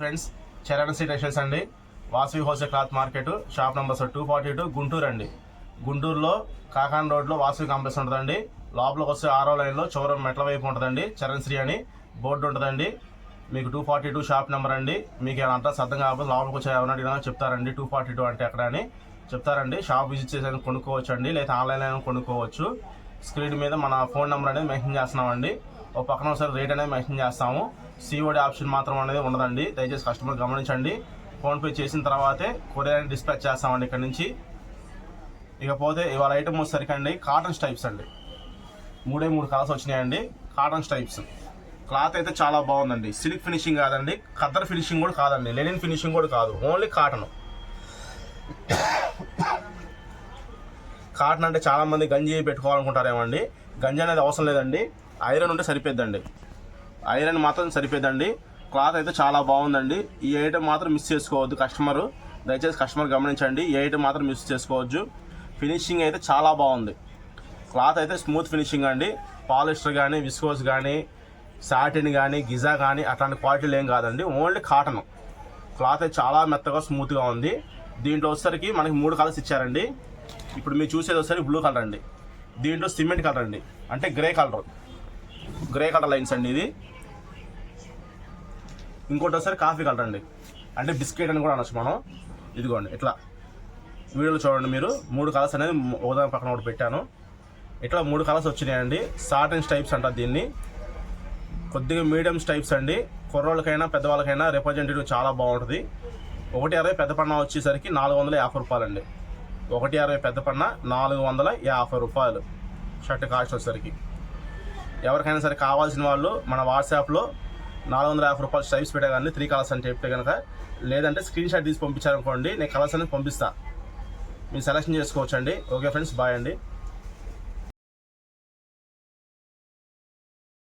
Friends, Charan Shri textiles అండి. Vasavi wholesale cloth market, shop number 242, Guntur అండి. గుంటూరులో కాకాన్ రోడ్లో వాసవి కాంప్లెక్స్ ఉంటుందండి. లోపలికి వస్తే 6వ లైన్లో చౌరం మెట్ల వైపు ఉంటుందండి. చరణ్ శ్రీ అని బోర్డు ఉంటుందండి. మీకు 242 షాప్ నెంబర్ అండి. మీకు ఏమైనా అడ్రస్ అర్థం కాకపోతే లోపలికి వచ్చి ఏమైనా అడిగినా చెప్తారండి. 242 అంటే ఎక్కడ అని చెప్తారండి. షాప్ విజిట్ చేసి కొనుక్కోవచ్చు అండి, లేదా ఆన్లైన్ అయినా కొనుక్కోవచ్చు. స్క్రీన్ మీద మన ఫోన్ నెంబర్ అనేది మెన్షన్ చేస్తున్నామండి. ఓ పక్కన ఒకసారి రేట్ అనేది మెన్షన్ చేస్తాము. సిఓడి ఆప్షన్ మాత్రం అనేది ఉండదండి. దయచేసి కస్టమర్ గమనించండి. ఫోన్పే చేసిన తర్వాతే కొరియర్ డిస్పాచ్ చేస్తామండి ఇక్కడ నుంచి. ఇకపోతే ఇవాళ ఐటమ్ వచ్చేసరికి అండి కాటన్ స్టైప్స్ అండి. 3 కలర్స్ వచ్చినాయండి. కాటన్ స్టైప్స్ క్లాత్ అయితే చాలా బాగుందండి. సిల్క్ ఫినిషింగ్ కాదండి, ఖద్దర్ ఫినిషింగ్ కూడా కాదండి, లెనిన్ ఫినిషింగ్ కూడా కాదు, ఓన్లీ కాటన్. కాటన్ అంటే చాలామంది గంజి పెట్టుకోవాలనుకుంటారేమండి. గంజి అనేది అవసరం లేదండి, ఐరన్ ఉంటే సరిపోద్దండి. ఐరన్ మాత్రం సరిపోద్దండి. క్లాత్ అయితే చాలా బాగుందండి. ఈ ఐటమ్ మాత్రం మిస్ చేసుకోవద్దు కస్టమరు. దయచేసి కస్టమర్ గమనించండి, ఈ ఐటమ్ మాత్రం మిస్ చేసుకోవద్దు. ఫినిషింగ్ అయితే చాలా బాగుంది. క్లాత్ అయితే స్మూత్ ఫినిషింగ్ అండి. పాలిస్టర్ కానీ, విస్కోస్ కానీ, సాటిన్ కానీ, గిజా కానీ అట్లాంటి క్వాలిటీలు ఏం కాదండి, ఓన్లీ కాటన్. క్లాత్ అయితే చాలా మెత్తగా స్మూత్గా ఉంది. దీంట్లో వచ్చేసరికి మనకి 3 కలర్స్ ఇచ్చారండి. ఇప్పుడు మీరు చూసేది వచ్చేసరికి బ్లూ కలర్ అండి. దీంట్లో సిమెంట్ కలర్ అండి, అంటే గ్రే కలర్ లైన్స్ అండి ఇది. ఇంకోటి వచ్చేసరికి కాఫీ కలర్ అండి, అంటే బిస్కెట్ అని కూడా అనొచ్చు మనం. ఇదిగోండి ఇట్లా వీడియోలో చూడండి మీరు. 3 కలర్స్ అనేది ఒకదాని పక్కన ఒకటి పెట్టాను. ఇట్లా 3 కలర్స్ వచ్చినాయండి. సాటిన్ స్టైప్స్ అంటారు దీన్ని. కొద్దిగా మీడియం స్టైప్స్ అండి. కుర్రోళ్ళకైనా పెద్దవాళ్ళకైనా రిప్రజెంటేటివ్ చాలా బాగుంటుంది. 1.60 పెద్ద పన్న వచ్చేసరికి 450 రూపాయలండి. 1.60 పెద్ద పన్న 450 రూపాయలు షర్ట్ కాస్ట్ వచ్చేసరికి. ఎవరికైనా సరే కావాల్సిన వాళ్ళు మన వాట్సాప్లో 450 రూపాయలు స్టైప్స్ పెట్టే కానీ 3 కలర్స్ అని చెప్తే కనుక, లేదంటే స్క్రీన్ షాట్ తీసి పంపించారనుకోండి, నేను కలర్స్ అనేది పంపిస్తాను, మీరు సెలెక్షన్ చేసుకోవచ్చండి. ఓకే ఫ్రెండ్స్, బాయ్ అండి.